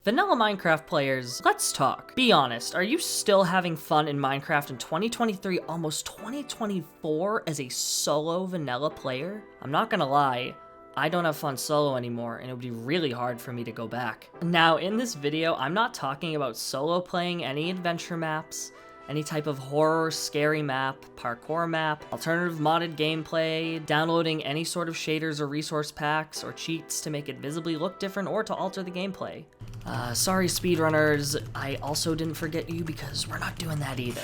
Vanilla Minecraft players, let's talk. Be honest, are you still having fun in Minecraft in 2023, almost 2024, as a solo vanilla player? I'm not gonna lie, I don't have fun solo anymore, and it would be really hard for me to go back. Now, in this video, I'm not talking about solo playing any adventure maps, any type of horror, scary map, parkour map, alternative modded gameplay, downloading any sort of shaders or resource packs or cheats to make it visibly look different or to alter the gameplay. Sorry speedrunners, I also didn't forget you because we're not doing that either.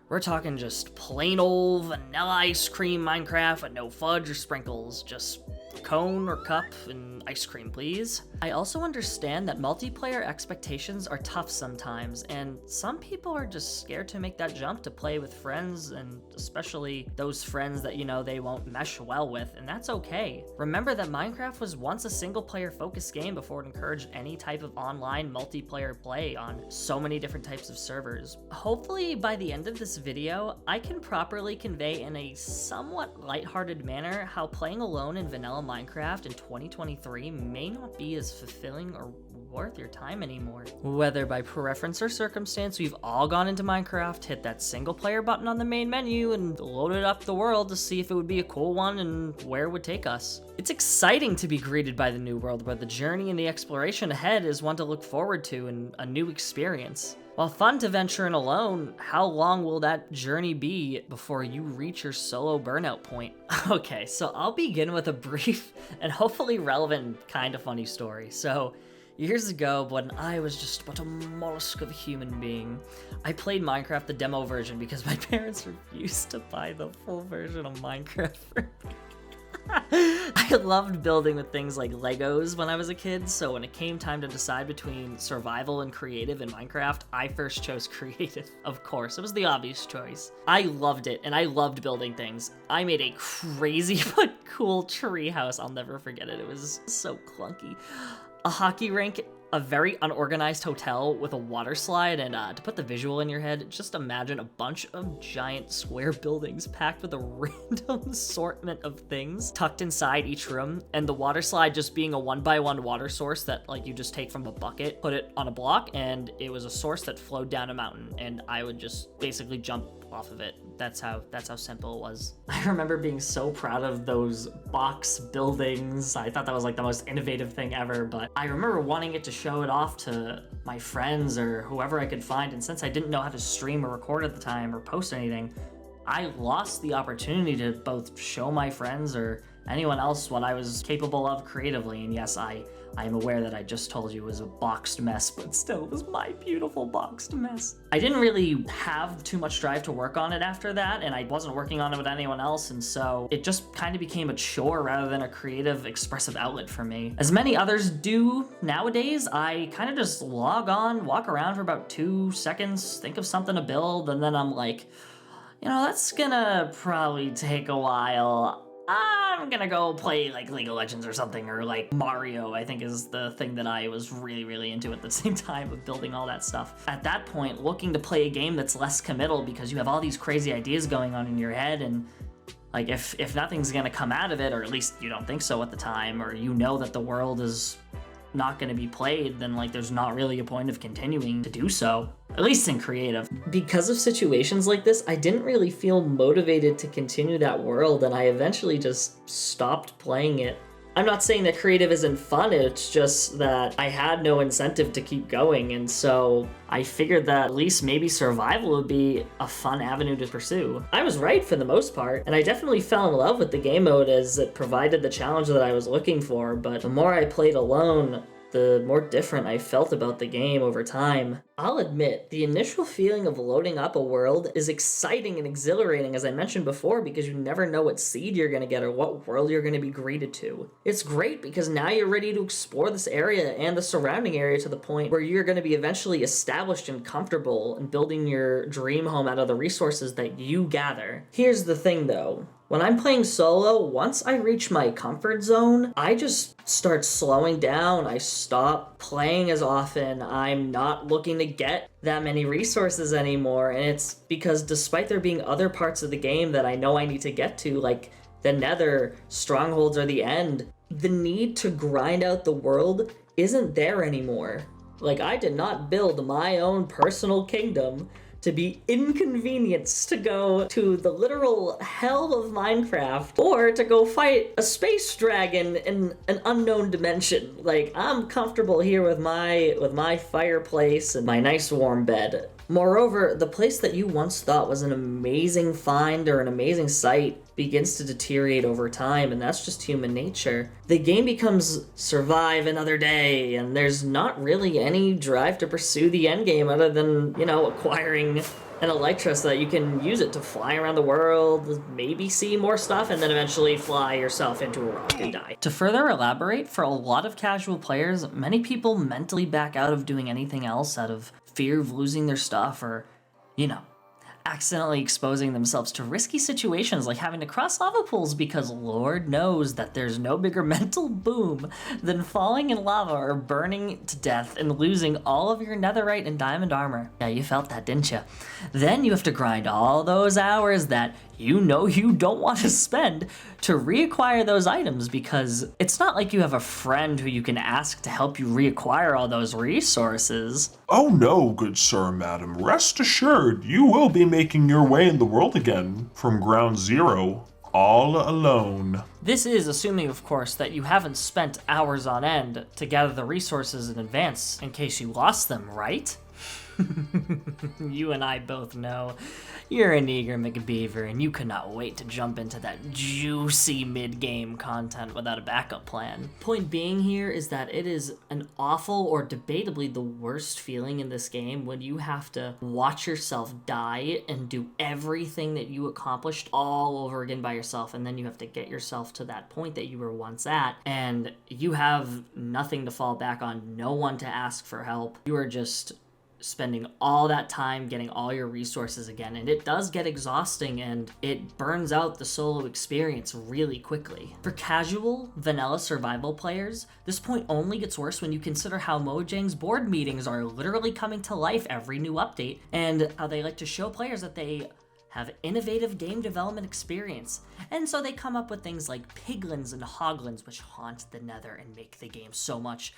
We're talking just plain old vanilla ice cream Minecraft with no fudge or sprinkles, just cone or cup and ice cream, please. I also understand that multiplayer expectations are tough sometimes, and some people are just scared to make that jump to play with friends, and especially those friends that, they won't mesh well with, and that's okay. Remember that Minecraft was once a single-player focused game before it encouraged any type of online multiplayer play on so many different types of servers. Hopefully, by the end of this video, I can properly convey in a somewhat lighthearted manner how playing alone in vanilla Minecraft in 2023 may not be as fulfilling or worth your time anymore. Whether by preference or circumstance, we've all gone into Minecraft, hit that single player button on the main menu, and loaded up the world to see if it would be a cool one and where it would take us. It's exciting to be greeted by the new world, but the journey and the exploration ahead is one to look forward to and a new experience. While fun to venture in alone, how long will that journey be before you reach your solo burnout point? Okay, so I'll begin with a brief and hopefully relevant and kind of funny story. So, years ago, when I was just but a mollusk of a human being, I played Minecraft the demo version because my parents refused to buy the full version of Minecraft for me. I loved building with things like Legos when I was a kid, so when it came time to decide between survival and creative in Minecraft, I first chose creative. Of course, it was the obvious choice. I loved it, and I loved building things. I made a crazy but cool tree house. I'll never forget it. It was so clunky. A hockey rink, a very unorganized hotel with a water slide, and to put the visual in your head, just imagine a bunch of giant square buildings packed with a random assortment of things tucked inside each room, and the water slide just being a 1x1 water source that you just take from a bucket, put it on a block, and it was a source that flowed down a mountain, and I would just basically jump off of it. That's how simple it was. I remember being so proud of those box buildings. I thought that was the most innovative thing ever, but I remember wanting it to show it off to my friends or whoever I could find, and since I didn't know how to stream or record at the time or post anything, I lost the opportunity to both show my friends or anyone else what I was capable of creatively. And yes, I am aware that I just told you it was a boxed mess, but still, it was my beautiful boxed mess. I didn't really have too much drive to work on it after that, and I wasn't working on it with anyone else, and so it just kind of became a chore rather than a creative, expressive outlet for me. As many others do nowadays, I kind of just log on, walk around for about 2 seconds, think of something to build, and then I'm like, that's gonna probably take a while. I'm gonna go play League of Legends or something, or Mario, I think is the thing that I was really, really into at the same time of building all that stuff. At that point, looking to play a game that's less committal because you have all these crazy ideas going on in your head, and if nothing's gonna come out of it, or at least you don't think so at the time, or that the world is not going to be played, then there's not really a point of continuing to do so, at least in creative. Because of situations like this, I didn't really feel motivated to continue that world, and I eventually just stopped playing it. I'm not saying that creative isn't fun, it's just that I had no incentive to keep going, and so I figured that at least maybe survival would be a fun avenue to pursue. I was right for the most part, and I definitely fell in love with the game mode as it provided the challenge that I was looking for, but the more I played alone, the more different I felt about the game over time. I'll admit, the initial feeling of loading up a world is exciting and exhilarating, as I mentioned before, because you never know what seed you're going to get or what world you're going to be greeted to. It's great because now you're ready to explore this area and the surrounding area to the point where you're going to be eventually established and comfortable and building your dream home out of the resources that you gather. Here's the thing though. When I'm playing solo, once I reach my comfort zone, I just start slowing down. I stop playing as often. I'm not looking to get that many resources anymore. And it's because despite there being other parts of the game that I know I need to get to, like the Nether, strongholds, or the end, the need to grind out the world isn't there anymore. Like, I did not build my own personal kingdom to be inconvenienced to go to the literal hell of Minecraft or to go fight a space dragon in an unknown dimension. Like, I'm comfortable here with my fireplace and my nice warm bed. Moreover, the place that you once thought was an amazing find or an amazing site begins to deteriorate over time, and that's just human nature. The game becomes survive another day, and there's not really any drive to pursue the end game other than, acquiring an Elytra so that you can use it to fly around the world, maybe see more stuff, and then eventually fly yourself into a rock and die. To further elaborate, for a lot of casual players, many people mentally back out of doing anything else out of fear of losing their stuff or, accidentally exposing themselves to risky situations like having to cross lava pools because Lord knows that there's no bigger mental boom than falling in lava or burning to death and losing all of your netherite and diamond armor. Yeah, you felt that, didn't you? Then you have to grind all those hours that you don't want to spend to reacquire those items because it's not like you have a friend who you can ask to help you reacquire all those resources. Oh no, good sir, madam. Rest assured, you will be making your way in the world again from ground zero, all alone. This is assuming, of course, that you haven't spent hours on end to gather the resources in advance in case you lost them, right? You and I both know you're an eager McBeaver and you cannot wait to jump into that juicy mid-game content without a backup plan. Point being here is that it is an awful or debatably the worst feeling in this game when you have to watch yourself die and do everything that you accomplished all over again by yourself, and then you have to get yourself to that point that you were once at, and you have nothing to fall back on, no one to ask for help. You are just spending all that time getting all your resources again, and it does get exhausting and it burns out the solo experience really quickly. For casual, vanilla survival players, this point only gets worse when you consider how Mojang's board meetings are literally coming to life every new update, and how they like to show players that they have innovative game development experience, and so they come up with things like piglins and hoglins which haunt the nether and make the game so much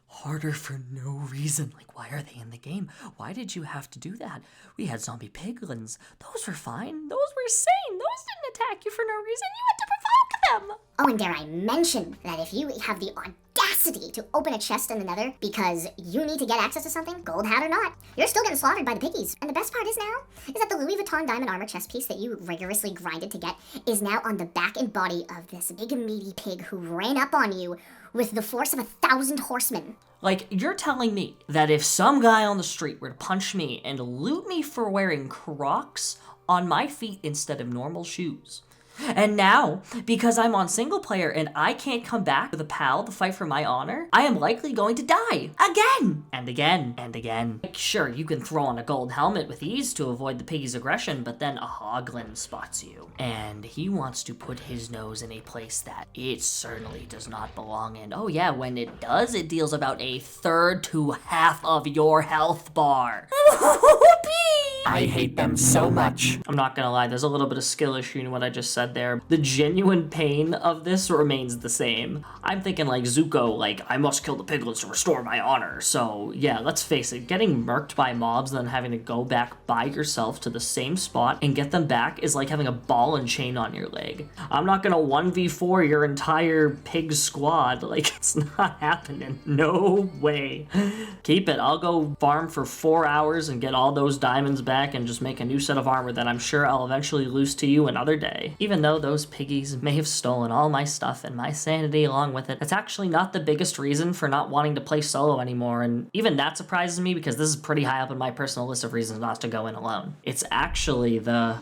harder for no reason. Like, why are they in the game? Why did you have to do that? We had zombie piglins. Those were fine. Those were sane. Those didn't attack you for no reason. You had to provoke them. Oh, and dare I mention that if you have the audacity to open a chest in the nether because you need to get access to something, gold hat or not, you're still getting slaughtered by the piggies. And the best part is that the Louis Vuitton diamond armor chest piece that you rigorously grinded to get is now on the back and body of this big meaty pig who ran up on you with the force of 1,000 horsemen. Like, you're telling me that if some guy on the street were to punch me and loot me for wearing Crocs on my feet instead of normal shoes, and now, because I'm on single player and I can't come back with a pal to fight for my honor, I am likely going to die again and again and again. Like, sure, you can throw on a gold helmet with ease to avoid the piggy's aggression, but then a hoglin spots you, and he wants to put his nose in a place that it certainly does not belong in. Oh yeah, when it does, it deals about 1/3 to half of your health bar. I hate them so much. I'm not gonna lie, there's a little bit of skill issue in what I just said there. The genuine pain of this remains the same. I'm thinking like Zuko, like, I must kill the piglets to restore my honor. So yeah, let's face it, getting murked by mobs and then having to go back by yourself to the same spot and get them back is like having a ball and chain on your leg. I'm not gonna 1v4 your entire pig squad. Like, it's not happening. No way. Keep it. I'll go farm for 4 hours and get all those diamonds back and just make a new set of armor that I'm sure I'll eventually lose to you another day. Even though those piggies may have stolen all my stuff and my sanity along with it, that's actually not the biggest reason for not wanting to play solo anymore, and even that surprises me because this is pretty high up on my personal list of reasons not to go in alone. It's actually the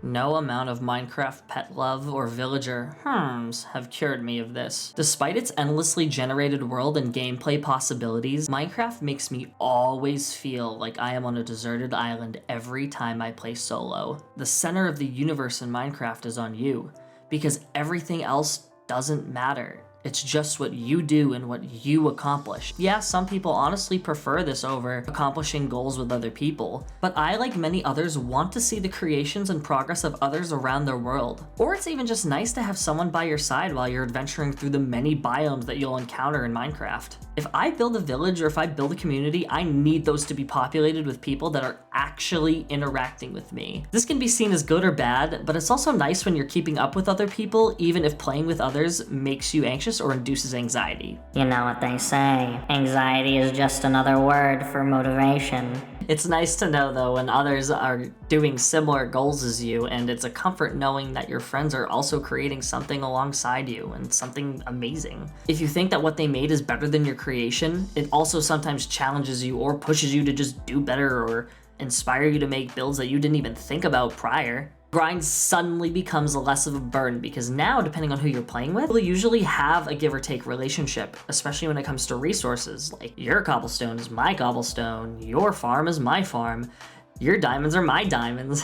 no amount of Minecraft pet love or villager have cured me of this. Despite its endlessly generated world and gameplay possibilities, Minecraft makes me always feel like I am on a deserted island every time I play solo. The center of the universe in Minecraft is on you, because everything else doesn't matter. It's just what you do and what you accomplish. Yeah, some people honestly prefer this over accomplishing goals with other people, but I, like many others, want to see the creations and progress of others around their world. Or it's even just nice to have someone by your side while you're adventuring through the many biomes that you'll encounter in Minecraft. If I build a village or if I build a community, I need those to be populated with people that are actually interacting with me. This can be seen as good or bad, but it's also nice when you're keeping up with other people, even if playing with others makes you anxious or induces anxiety. You know what they say, anxiety is just another word for motivation. It's nice to know though when others are doing similar goals as you, and it's a comfort knowing that your friends are also creating something alongside you and something amazing. If you think that what they made is better than your creation, it also sometimes challenges you or pushes you to just do better or inspire you to make builds that you didn't even think about prior. Grind suddenly becomes less of a burden because now, depending on who you're playing with, you'll usually have a give or take relationship, especially when it comes to resources. Like, your cobblestone is my cobblestone, your farm is my farm, your diamonds are my diamonds.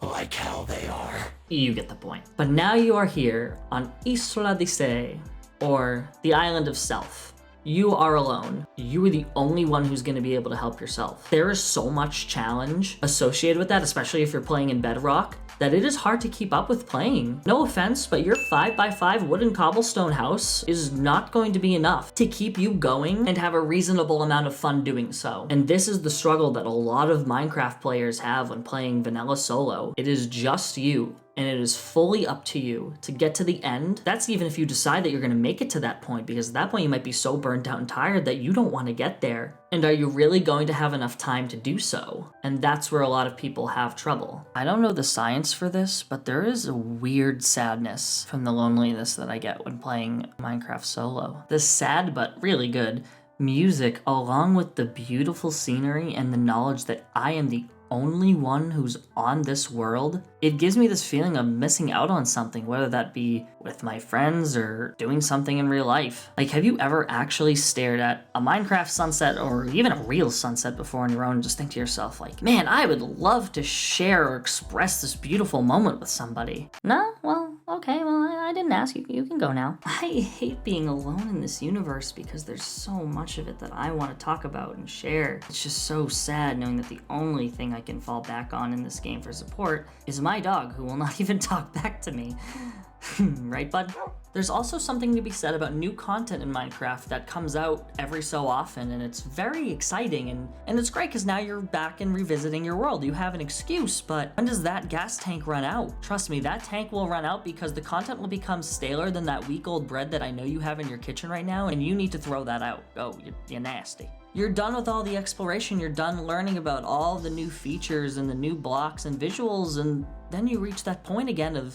Like how they are. You get the point. But now you are here on Isla de Se, or the Island of Self. You are alone. You are the only one who's going to be able to help yourself. There is so much challenge associated with that, especially if you're playing in Bedrock, that it is hard to keep up with playing. No offense, but your 5x5 wooden cobblestone house is not going to be enough to keep you going and have a reasonable amount of fun doing so. And this is the struggle that a lot of Minecraft players have when playing vanilla solo. It is just you, and it is fully up to you to get to the end. That's even if you decide that you're gonna make it to that point, because at that point you might be so burnt out and tired that you don't wanna get there. And are you really going to have enough time to do so? And that's where a lot of people have trouble. I don't know the science for this, but there is a weird sadness from the loneliness that I get when playing Minecraft solo. This sad but really good music, along with the beautiful scenery and the knowledge that I am the only one who's on this world, it gives me this feeling of missing out on something, whether that be with my friends or doing something in real life. Like, have you ever actually stared at a Minecraft sunset or even a real sunset before on your own and just think to yourself like, man, I would love to share or express this beautiful moment with somebody? No? Well, okay, well, I didn't ask you. You can go now. I hate being alone in this universe because there's so much of it that I want to talk about and share. It's just so sad knowing that the only thing I can fall back on in this game for support is my dog, who will not even talk back to me. Right, bud? There's also something to be said about new content in Minecraft that comes out every so often, and it's very exciting, and it's great because now you're back and revisiting your world. You have an excuse, but when does that gas tank run out? Trust me, that tank will run out because the content will become staler than that week-old bread that I know you have in your kitchen right now, and you need to throw that out. Oh, you're nasty. You're done with all the exploration, you're done learning about all the new features and the new blocks and visuals, and then you reach that point again of,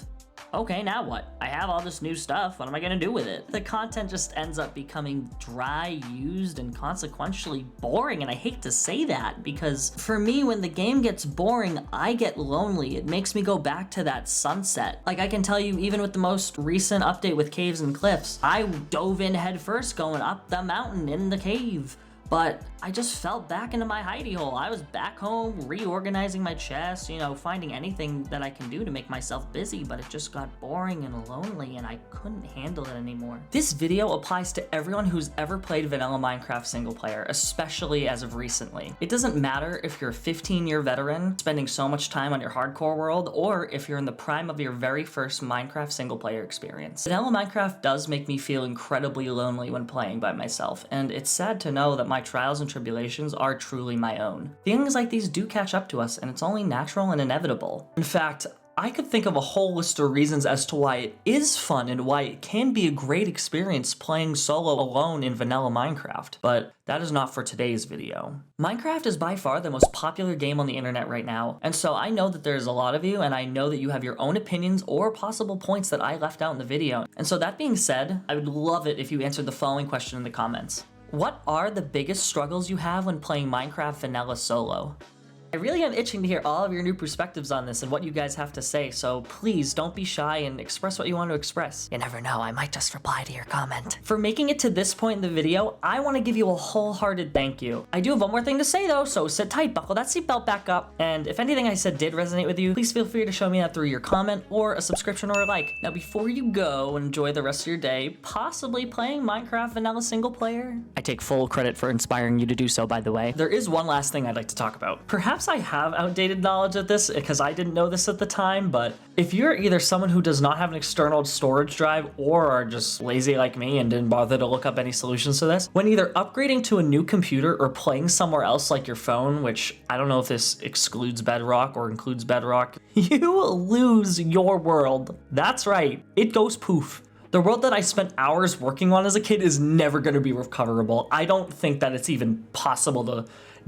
okay, now what? I have all this new stuff, what am I gonna do with it? The content just ends up becoming dry, used, and consequentially boring, and I hate to say that, because for me, when the game gets boring, I get lonely. It makes me go back to that sunset. Like, I can tell you, even with the most recent update with caves and cliffs, I dove in head first going up the mountain in the cave. But I just fell back into my hidey hole. I was back home, reorganizing my chest, finding anything that I can do to make myself busy, but it just got boring and lonely, and I couldn't handle it anymore. This video applies to everyone who's ever played vanilla Minecraft single player, especially as of recently. It doesn't matter if you're a 15-year veteran, spending so much time on your hardcore world, or if you're in the prime of your very first Minecraft single player experience. Vanilla Minecraft does make me feel incredibly lonely when playing by myself, and it's sad to know that my trials and tribulations are truly my own. Feelings like these do catch up to us, and it's only natural and inevitable. In fact, I could think of a whole list of reasons as to why it is fun and why it can be a great experience playing solo alone in vanilla Minecraft, but that is not for today's video. Minecraft is by far the most popular game on the internet right now, and so I know that there's a lot of you, and I know that you have your own opinions or possible points that I left out in the video. And so that being said, I would love it if you answered the following question in the comments. What are the biggest struggles you have when playing Minecraft vanilla solo? I really am itching to hear all of your new perspectives on this and what you guys have to say, so please don't be shy and express what you want to express. You never know, I might just reply to your comment. For making it to this point in the video, I want to give you a wholehearted thank you. I do have one more thing to say though, so sit tight, buckle that seatbelt back up, and if anything I said did resonate with you, please feel free to show me that through your comment or a subscription or a like. Now before you go and enjoy the rest of your day, possibly playing Minecraft Vanilla single player. I take full credit for inspiring you to do so, by the way. There is one last thing I'd like to talk about. Perhaps I have outdated knowledge of this because I didn't know this at the time, but if you're either someone who does not have an external storage drive or are just lazy like me and didn't bother to look up any solutions to this, when either upgrading to a new computer or playing somewhere else like your phone, which I don't know if this excludes Bedrock or includes Bedrock, you lose your world. That's right, it goes poof. The world that I spent hours working on as a kid is never going to be recoverable. I don't think that it's even possible to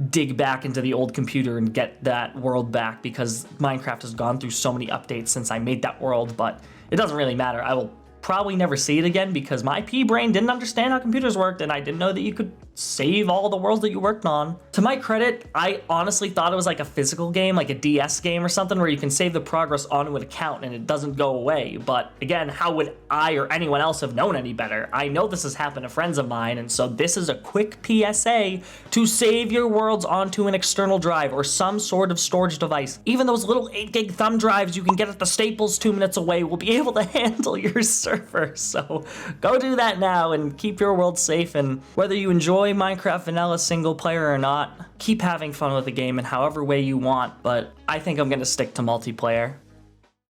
dig back into the old computer and get that world back because Minecraft has gone through so many updates since I made that world, but it doesn't really matter. I will probably never see it again because my pea brain didn't understand how computers worked and I didn't know that you could save all the worlds that you worked on. To my credit, I honestly thought it was like a physical game, like a DS game or something where you can save the progress onto an account and it doesn't go away. But again, how would I or anyone else have known any better? I know this has happened to friends of mine, and so this is a quick PSA to save your worlds onto an external drive or some sort of storage device. Even those little 8 gig thumb drives you can get at the Staples 2 minutes away will be able to handle your server. So go do that now and keep your world safe, and whether you enjoy Minecraft Vanilla single player or not, keep having fun with the game in however way you want, but I think I'm gonna stick to multiplayer.